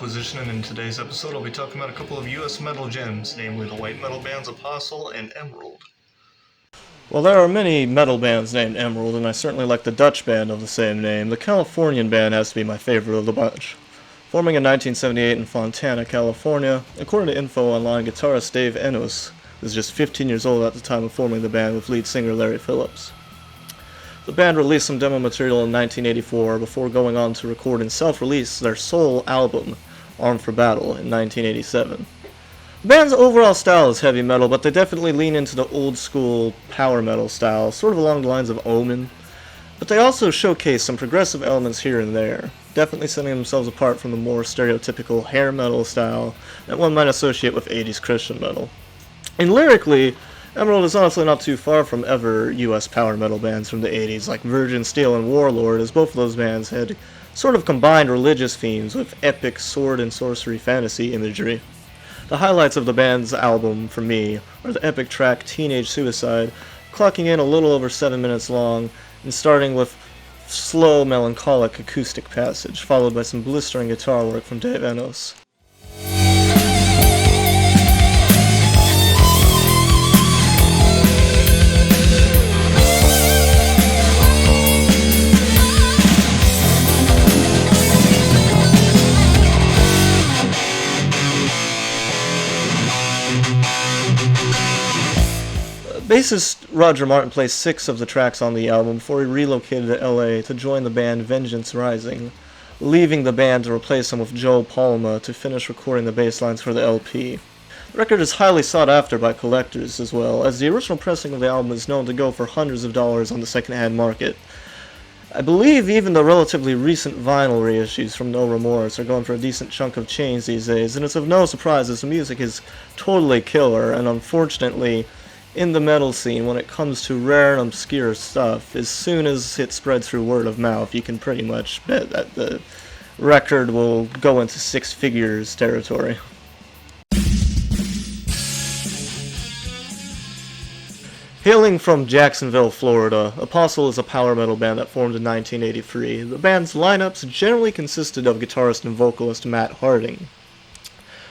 Inquisition, and in today's episode I'll be talking about a couple of US metal gems, namely the white metal bands Apostle and Emerald. Well, there are many metal bands named Emerald, and I certainly like the Dutch band of the same name. The Californian band has to be my favorite of the bunch. Forming in 1978 in Fontana, California, according to info online, guitarist Dave Enos was just 15 years old at the time of forming the band with lead singer Larry Phillips. The band released some demo material in 1984 before going on to record and self-release their sole album, Armed for Battle, in 1987. The band's overall style is heavy metal, but they definitely lean into the old-school power metal style, sort of along the lines of Omen. But they also showcase some progressive elements here and there, definitely setting themselves apart from the more stereotypical hair metal style that one might associate with 80s Christian metal. And lyrically, Emerald is honestly not too far from other US power metal bands from the 80s, like Virgin Steel and Warlord, as both of those bands had sort of combined religious themes with epic sword and sorcery fantasy imagery. The highlights of the band's album, for me, are the epic track Teenage Suicide, clocking in a little over 7 minutes long, and starting with slow, melancholic acoustic passage, followed by some blistering guitar work from Dave Enos. Bassist Roger Martin plays 6 of the tracks on the album before he relocated to LA to join the band Vengeance Rising, leaving the band to replace him with Joe Palma to finish recording the bass lines for the LP. The record is highly sought after by collectors as well, as the original pressing of the album is known to go for hundreds of dollars on the second-hand market. I believe even the relatively recent vinyl reissues from No Remorse are going for a decent chunk of change these days, and it's of no surprise as the music is totally killer, and unfortunately, in the metal scene, when it comes to rare and obscure stuff, as soon as it spreads through word of mouth, you can pretty much bet that the record will go into 6 figures territory. Hailing from Jacksonville, Florida, Apostle is a power metal band that formed in 1983. The band's lineups generally consisted of guitarist and vocalist Matt Harding.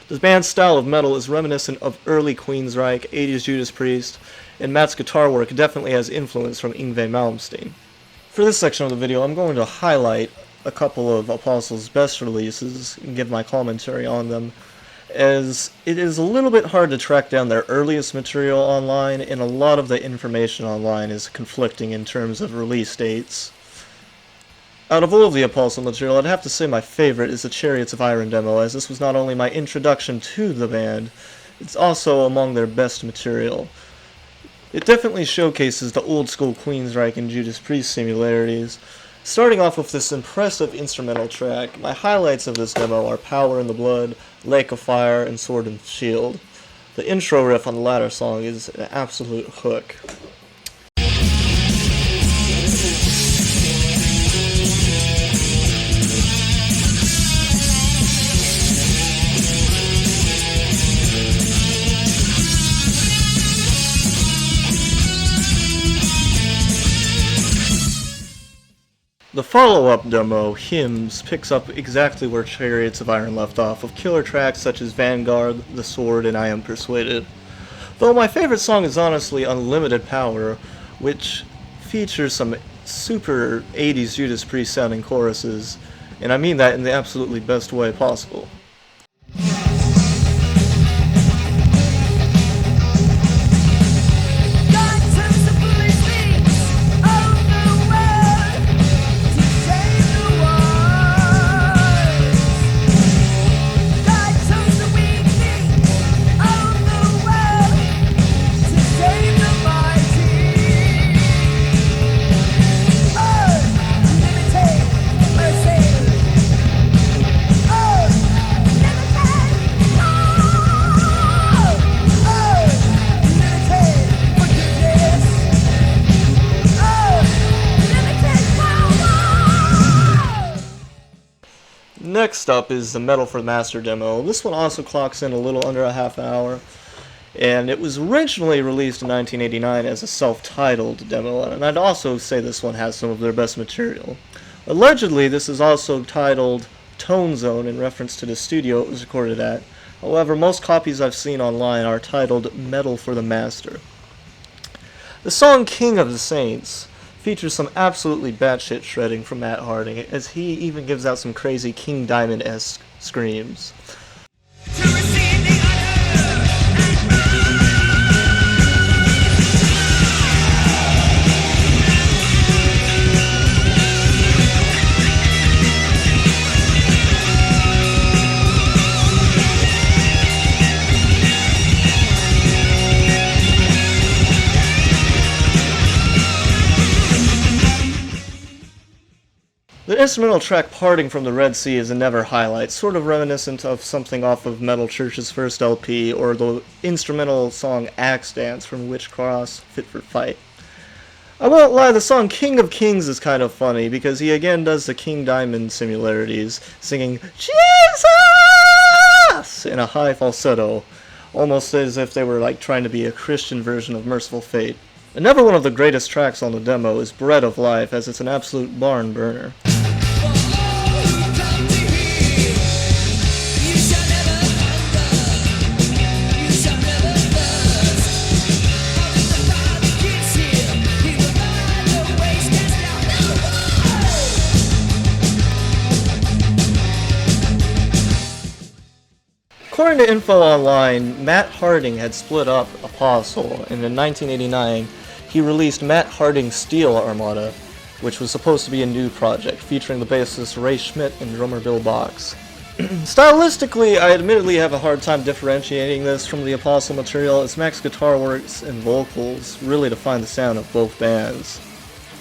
The band's style of metal is reminiscent of early Queensryche, 80s Judas Priest, and Matt's guitar work definitely has influence from Yngwie Malmsteen. For this section of the video, I'm going to highlight a couple of Apostle's best releases and give my commentary on them, as it is a little bit hard to track down their earliest material online, and a lot of the information online is conflicting in terms of release dates. Out of all of the Apostle material, I'd have to say my favorite is the Chariots of Iron demo, as this was not only my introduction to the band, it's also among their best material. It definitely showcases the old-school Queensryche and Judas Priest similarities. Starting off with this impressive instrumental track, my highlights of this demo are Power in the Blood, Lake of Fire, and Sword and Shield. The intro riff on the latter song is an absolute hook. The follow-up demo, Hymns, picks up exactly where Chariots of Iron left off, with killer tracks such as Vanguard, The Sword, and I Am Persuaded. Though my favorite song is honestly Unlimited Power, which features some super 80s Judas Priest sounding choruses, and I mean that in the absolutely best way possible. Next up is the Metal for the Master demo. This one also clocks in a little under a half hour, and it was originally released in 1989 as a self-titled demo, and I'd also say this one has some of their best material. Allegedly, this is also titled Tone Zone in reference to the studio it was recorded at. However, most copies I've seen online are titled Metal for the Master. The song King of the Saints features some absolutely batshit shredding from Matt Harding, as he even gives out some crazy King Diamond-esque screams. The instrumental track Parting from the Red Sea is a never highlight, sort of reminiscent of something off of Metal Church's first LP, or the instrumental song Axe Dance from Witchcross Fit for Fight. I won't lie, the song King of Kings is kind of funny, because he again does the King Diamond similarities, singing Jesus in a high falsetto, almost as if they were like trying to be a Christian version of Merciful Fate. Another one of the greatest tracks on the demo is Bread of Life, as it's an absolute barn burner. According to info online, Matt Harding had split up Apostle, and in 1989 he released Matt Harding's Steel Armada, which was supposed to be a new project, featuring the bassist Ray Schmidt and drummer Bill Box. Stylistically, I admittedly have a hard time differentiating this from the Apostle material, as Mac's guitar works and vocals really define the sound of both bands.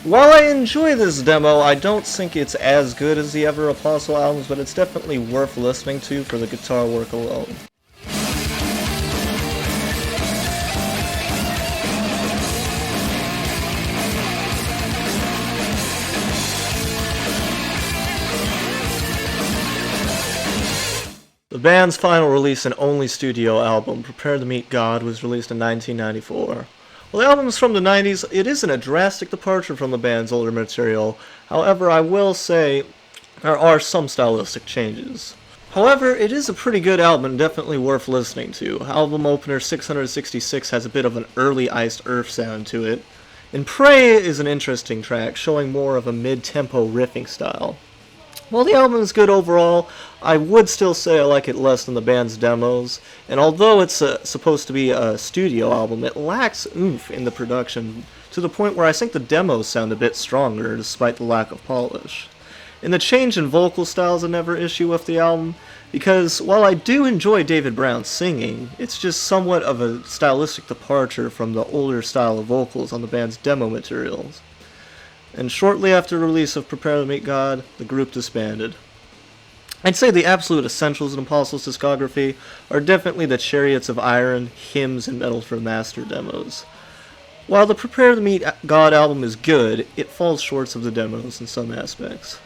While I enjoy this demo, I don't think it's as good as the other Apostle albums, but it's definitely worth listening to for the guitar work alone. The band's final release and only studio album, Prepare to Meet God, was released in 1994. While the album is from the 90s, it isn't a drastic departure from the band's older material. However, I will say there are some stylistic changes. However, it is a pretty good album and definitely worth listening to. Album opener 666 has a bit of an early Iced Earth sound to it, and Pray is an interesting track, showing more of a mid-tempo riffing style. While the album is good overall, I would still say I like it less than the band's demos, and although it's supposed to be a studio album, it lacks oomph in the production, to the point where I think the demos sound a bit stronger despite the lack of polish. And the change in vocal style is another issue with the album, because while I do enjoy David Brown's singing, it's just somewhat of a stylistic departure from the older style of vocals on the band's demo materials. And shortly after the release of Prepare to Meet God, the group disbanded. I'd say the absolute essentials in Apostle's discography are definitely the Chariots of Iron, Hymns, and Metal for the Master demos. While the Prepare to Meet God album is good, it falls short of the demos in some aspects.